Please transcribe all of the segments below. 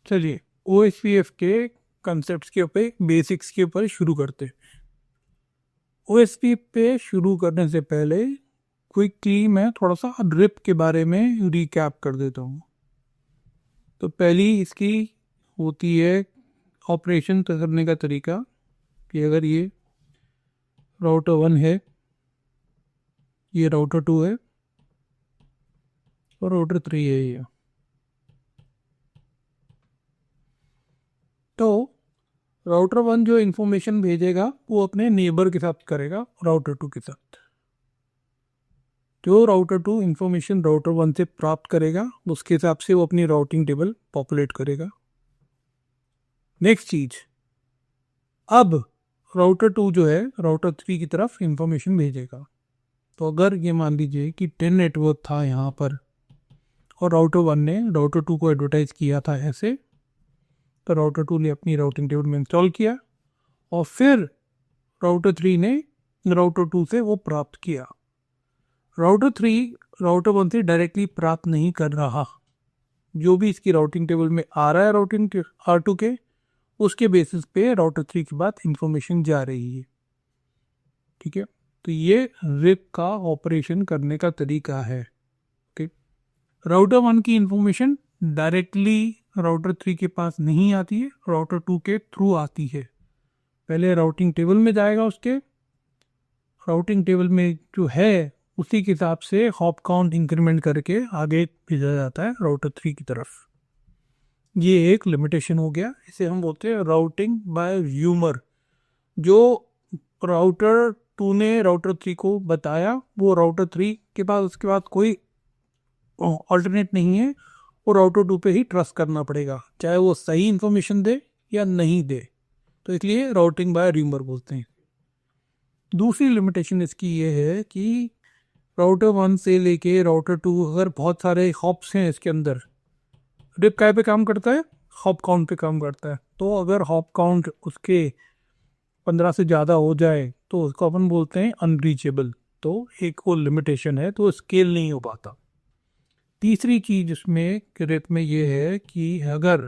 चलिए OSPF के concept के ऊपर बेसिक्स के ऊपर शुरू करते। OSPF पे शुरू करने से पहले क्विकली मैं थोड़ा सा ड्रिप के बारे में रिकैप कर देता हूँ। तो पहली इसकी होती है ऑपरेशन करने का तरीका कि अगर ये राउटर 1 है, ये राउटर 2 है और राउटर 3 है ये, तो राउटर 1 जो इन्फॉर्मेशन भेजेगा वो अपने नेबर के साथ करेगा राउटर 2 के साथ। जो राउटर 2 इन्फॉर्मेशन राउटर 1 से प्राप्त करेगा उसके हिसाब से वो अपनी राउटिंग टेबल पॉपुलेट करेगा। नेक्स्ट चीज, अब राउटर 2 जो है राउटर 3 की तरफ इंफॉर्मेशन भेजेगा। तो अगर ये मान लीजिए कि 10 नेटवर्क था यहाँ पर और राउटर 1 ने राउटर 2 को एडवर्टाइज किया था ऐसे, तो राउटर 2 ने अपनी राउटिंग टेबल में इंस्टॉल किया और फिर राउटर 3 ने राउटर 2 से वो प्राप्त किया। राउटर 3 राउटर 1 से डायरेक्टली प्राप्त नहीं कर रहा, जो भी इसकी राउटिंग टेबल में आ रहा है राउटिंग R2 के, उसके बेसिस पे राउटर 3 के बाद इंफॉर्मेशन जा रही है। ठीक है, तो ये रिप का ऑपरेशन करने का तरीका है। ठीक, राउटर 1 की इंफॉर्मेशन डायरेक्टली राउटर 3 के पास नहीं आती है, राउटर 2 के थ्रू आती है। पहले राउटिंग टेबल में जाएगा, उसके राउटिंग टेबल में जो है उसी के हिसाब से हॉप काउंट इंक्रीमेंट करके आगे भेजा जाता है राउटर 3 की तरफ। ये एक लिमिटेशन हो गया, इसे हम बोलते हैं राउटिंग बाय र्यूमर। जो राउटर 2 ने राउटर 3 को बताया वो राउटर 3 के पास उसके बाद कोई ऑल्टरनेट नहीं है, वो राउटर 2 पे ही ट्रस्ट करना पड़ेगा, चाहे वो सही इंफॉर्मेशन दे या नहीं दे। तो इसलिए राउटिंग बाय र्यूमर बोलते हैं। दूसरी लिमिटेशन इसकी ये है कि राउटर 1 से लेके राउटर 2 अगर बहुत सारे हॉप्स हैं इसके अंदर, रिप काय पे काम करता है, हॉप काउंट पे काम करता है। तो अगर हॉप काउंट उसके 15 से ज़्यादा हो जाए तो उसको अपन बोलते हैं अनरीचेबल। तो एक वो लिमिटेशन है, तो स्केल नहीं हो पाता। तीसरी चीज इसमें रिप में ये है कि अगर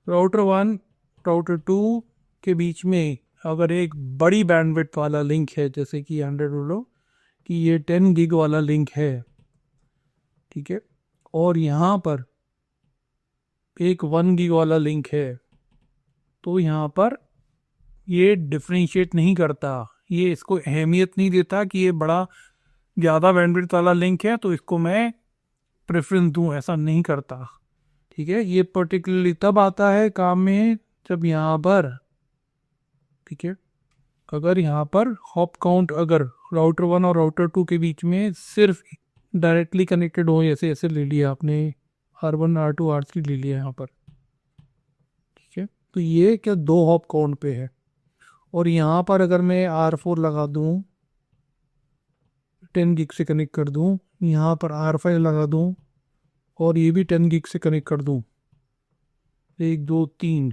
राउटर 1 राउटर 2 के बीच में अगर एक बड़ी बैंडविड्थ वाला लिंक है, जैसे कि 100 बोलो कि ये 10 गिग वाला लिंक है, ठीक है, और यहाँ पर एक 1 गिग वाला लिंक है, तो यहाँ पर ये डिफ्रेंशिएट नहीं करता, ये इसको अहमियत नहीं देता कि ये बड़ा ज़्यादा बैंडविड्थ वाला लिंक है तो इसको मैं प्रेफरेंस दूँ, ऐसा नहीं करता। ठीक है, ये पर्टिकुलरली तब आता है काम में जब यहाँ पर, ठीक है, अगर यहाँ पर हॉप काउंट अगर राउटर 1 और राउटर 2 के बीच में सिर्फ डायरेक्टली कनेक्टेड हो, जैसे ऐसे ले लिया आपने R1 R2 R3 ले लिया यहाँ पर, ठीक है, तो ये क्या 2 हॉप काउंट पे है। और यहाँ पर अगर मैं R4 लगा दूँ, 10 गिग से कनेक्ट कर दूँ, यहाँ पर R5 लगा दूँ और ये भी 10 गिग से कनेक्ट कर दूँ, 1 2 3,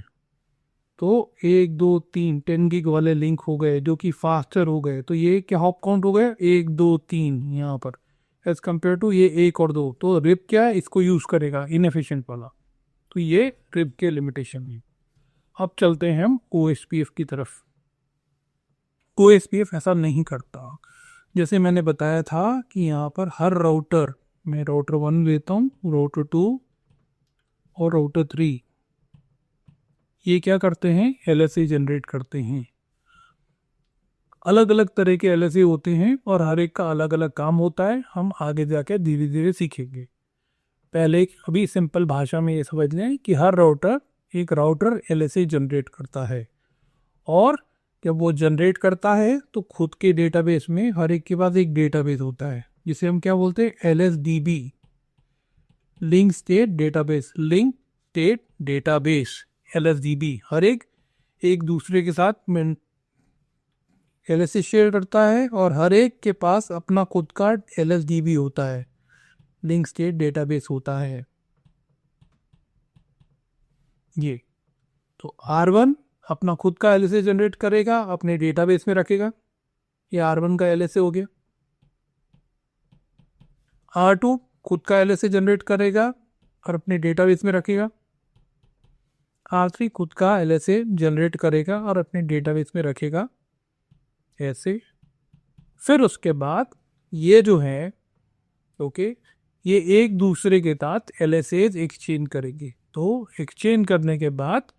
तो 1 2 3 10 गिग वाले लिंक हो गए जो कि फास्टर हो गए। तो ये क्या हॉप काउंट हो गया 1 2 3 यहाँ पर, एज कम्पेयर टू ये 1 और 2। तो रिप क्या है, इसको यूज़ करेगा इनएफिशिएंट वाला। तो ये रिप के लिमिटेशन है। अब चलते हैं हम OSPF की तरफ। OSPF ऐसा नहीं करता। जैसे मैंने बताया था कि यहाँ पर हर राउटर, मैं राउटर 1 लेता हूँ, राउटर 2 और राउटर 3, ये क्या करते हैं, LSA जनरेट करते हैं। अलग अलग तरह के LSA होते हैं और हर एक का अलग अलग काम होता है, हम आगे जाके धीरे धीरे सीखेंगे। पहले अभी सिंपल भाषा में ये समझ लें कि हर राउटर एक राउटर LSA जनरेट करता है, और जब वो जनरेट करता है तो खुद के डेटाबेस में हर एक के पास एक डेटाबेस होता है जिसे हम क्या बोलते हैं, LSDB, link state database, link state database, LSDB। हर एक दूसरे के साथ LSA शेयर करता है और हर एक के पास अपना खुद का LSDB होता है, लिंक स्टेट डेटाबेस होता है ये। तो R1 अपना खुद का LSA जनरेट करेगा, अपने डेटाबेस में रखेगा, ये R1 का LSA हो गया। R2 खुद का LSA जनरेट करेगा और अपने डेटाबेस में रखेगा, R3 खुद का LSA जनरेट करेगा और अपने डेटाबेस में रखेगा ऐसे। फिर उसके बाद ये जो है ओके ये एक दूसरे के साथ LSAs एक्सचेंज करेंगे। तो एक्सचेंज करने के बाद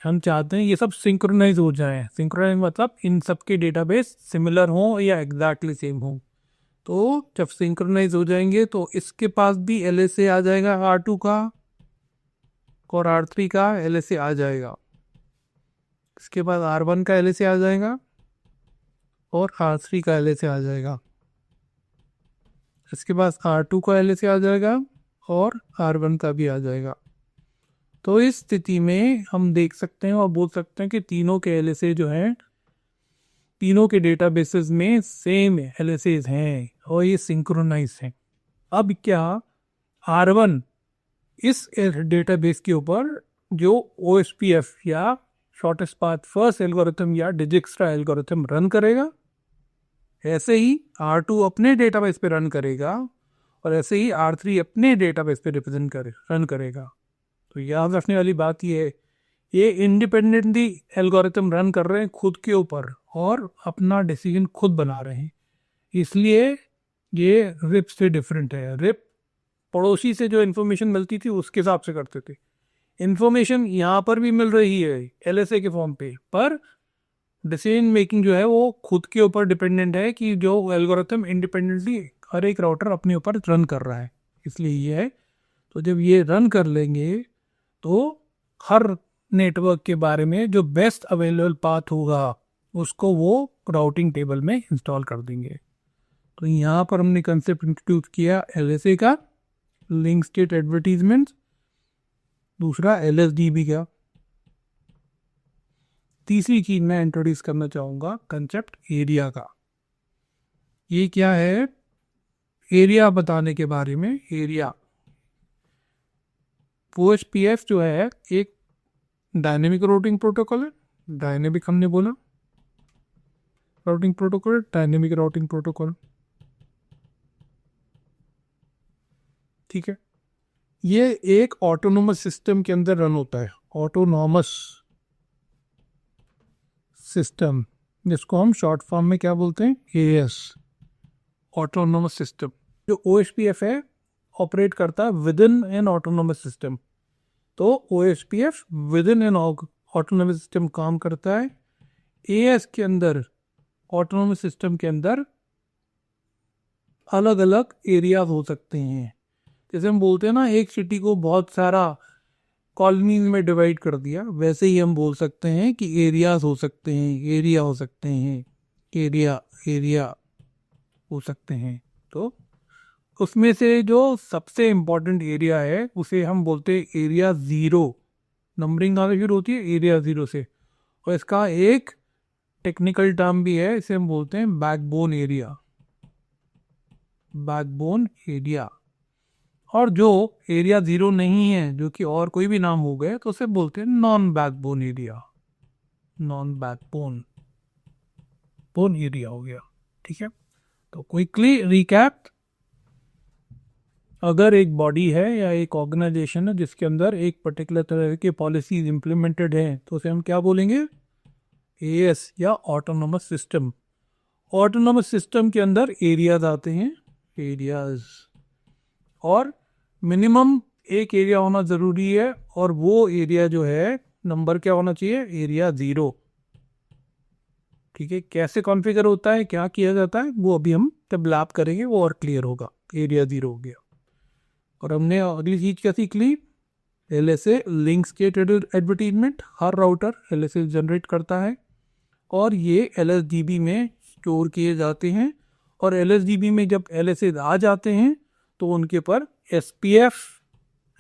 हम चाहते हैं ये सब सिंक्रोनाइज हो जाए। सिंक्रोनाइज मतलब इन सब के डेटाबेस सिमिलर हों या एग्जैक्टली सेम हो। तो जब सिंक्रोनाइज हो जाएंगे तो इसके पास भी LSA आ जाएगा R2 का और R3 का LSA आ जाएगा। इसके बाद R1 का LSA आ जाएगा और R3 का LSA आ जाएगा। इसके बाद R2 का LSA आ जाएगा और R1 का भी आ जाएगा। तो इस स्थिति में हम देख सकते हैं और बोल सकते हैं कि तीनों के LSA जो हैं तीनों के डेटाबेसेस में सेम LSAs हैं और ये सिंक्रोनाइज हैं। अब क्या R1 इस डेटाबेस के ऊपर जो OSPF या शॉर्टेस्ट पाथ फर्स्ट एल्गोरिथम या डिजिक्स्ट्रा एल्गोरिथम रन करेगा, ऐसे ही R2 अपने डेटाबेस पे रन करेगा और ऐसे ही R3 अपने डेटाबेस पे रन करेगा। तो याद रखने वाली बात ये है ये इंडिपेंडेंटली एल्गोरिथम रन कर रहे हैं खुद के ऊपर और अपना डिसीजन खुद बना रहे हैं। इसलिए ये रिप से डिफरेंट है। रिप पड़ोसी से जो इन्फॉर्मेशन मिलती थी उसके हिसाब से करते थे। इन्फॉर्मेशन यहाँ पर भी मिल रही है LSA के फॉर्म पे, पर डिसीजन मेकिंग जो है वो खुद के ऊपर डिपेंडेंट है कि जो एल्गोरिथम इंडिपेंडेंटली हर एक राउटर अपने ऊपर रन कर रहा है। इसलिए ये है। तो जब ये रन कर लेंगे तो हर नेटवर्क के बारे में जो बेस्ट अवेलेबल पाथ होगा उसको वो राउटिंग टेबल में इंस्टॉल कर देंगे। तो यहाँ पर हमने कंसेप्ट इंट्रोड्यूस किया LSA का, लिंक स्टेट एडवर्टीजमेंट, दूसरा LSDB का। तीसरी चीज मैं इंट्रोड्यूस करना चाहूँगा कंसेप्ट एरिया का। ये क्या है? एरिया बताने के बारे में। एरिया OSPF जो है एक डायनेमिक राउटिंग प्रोटोकॉल है। डायनेमिक हमने बोला routing protocol, dynamic routing protocol, ठीक है। ये एक ऑटोनोमस सिस्टम के अंदर रन होता है। ऑटोनोमस सिस्टम, जिसको हम शॉर्ट फॉर्म में क्या बोलते हैं? AS, autonomous system. जो OSPF है ऑपरेट करता है with in an autonomous system. तो OSPF with in an autonomous system काम करता है। AS के अंदर, ऑटोनोमस सिस्टम के अंदर अलग अलग एरियाज हो सकते हैं। जैसे हम बोलते हैं ना एक सिटी को बहुत सारा कॉलोनीज में डिवाइड कर दिया, वैसे ही हम बोल सकते हैं कि एरियाज हो सकते हैं, एरिया हो सकते हैं, एरिया हो सकते हैं। तो उसमें से जो सबसे इम्पोर्टेंट एरिया है उसे हम बोलते हैं एरिया 0। नंबरिंग कहाँ से शुरू होती है? एरिया 0 से। और इसका एक टेक्निकल टर्म भी है, इसे हम बोलते हैं बैकबोन एरिया। Backbone area. और जो एरिया 0 नहीं है, जो कि और कोई भी नाम हो गए, तो उसे बोलते हैं non backbone area. Non backbone area हो गया, ठीक है। तो क्विकली रिकैप, अगर एक बॉडी है या एक ऑर्गेनाइजेशन है जिसके अंदर एक पर्टिकुलर तरह की पॉलिसीज इंप्लीमेंटेड हैं, तो उसे हम क्या बोलेंगे? AS या ऑटोनोमस सिस्टम। ऑटोनोमस सिस्टम के अंदर एरियाज आते हैं, एरियाज, और मिनिमम एक एरिया होना ज़रूरी है, और वो एरिया जो है नंबर क्या होना चाहिए? एरिया 0, ठीक है। कैसे कॉन्फ़िगर होता है, क्या किया जाता है, वो अभी हम जब लैब करेंगे वो और क्लियर होगा। एरिया 0 हो गया। और हमने अगली चीज़ क्या सीख ली? LSA, link state advertisement. हर राउटर LSA जनरेट करता है और ये LSDB में स्टोर किए जाते हैं। और LSDB में जब LSA आ जाते हैं तो उनके पर SPF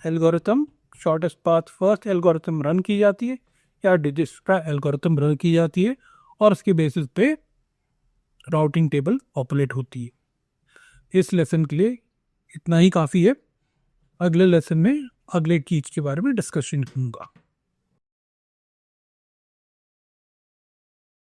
algorithm, shortest path first algorithm run की जाती है या डिजिक्स्ट्रा एल्गोरिथम रन की जाती है, और उसके बेसिस पे राउटिंग टेबल पॉपुलेट होती है। इस लेसन के लिए इतना ही काफ़ी है। अगले लेसन में अगले चीज़ के बारे में डिस्कशन करूँगा।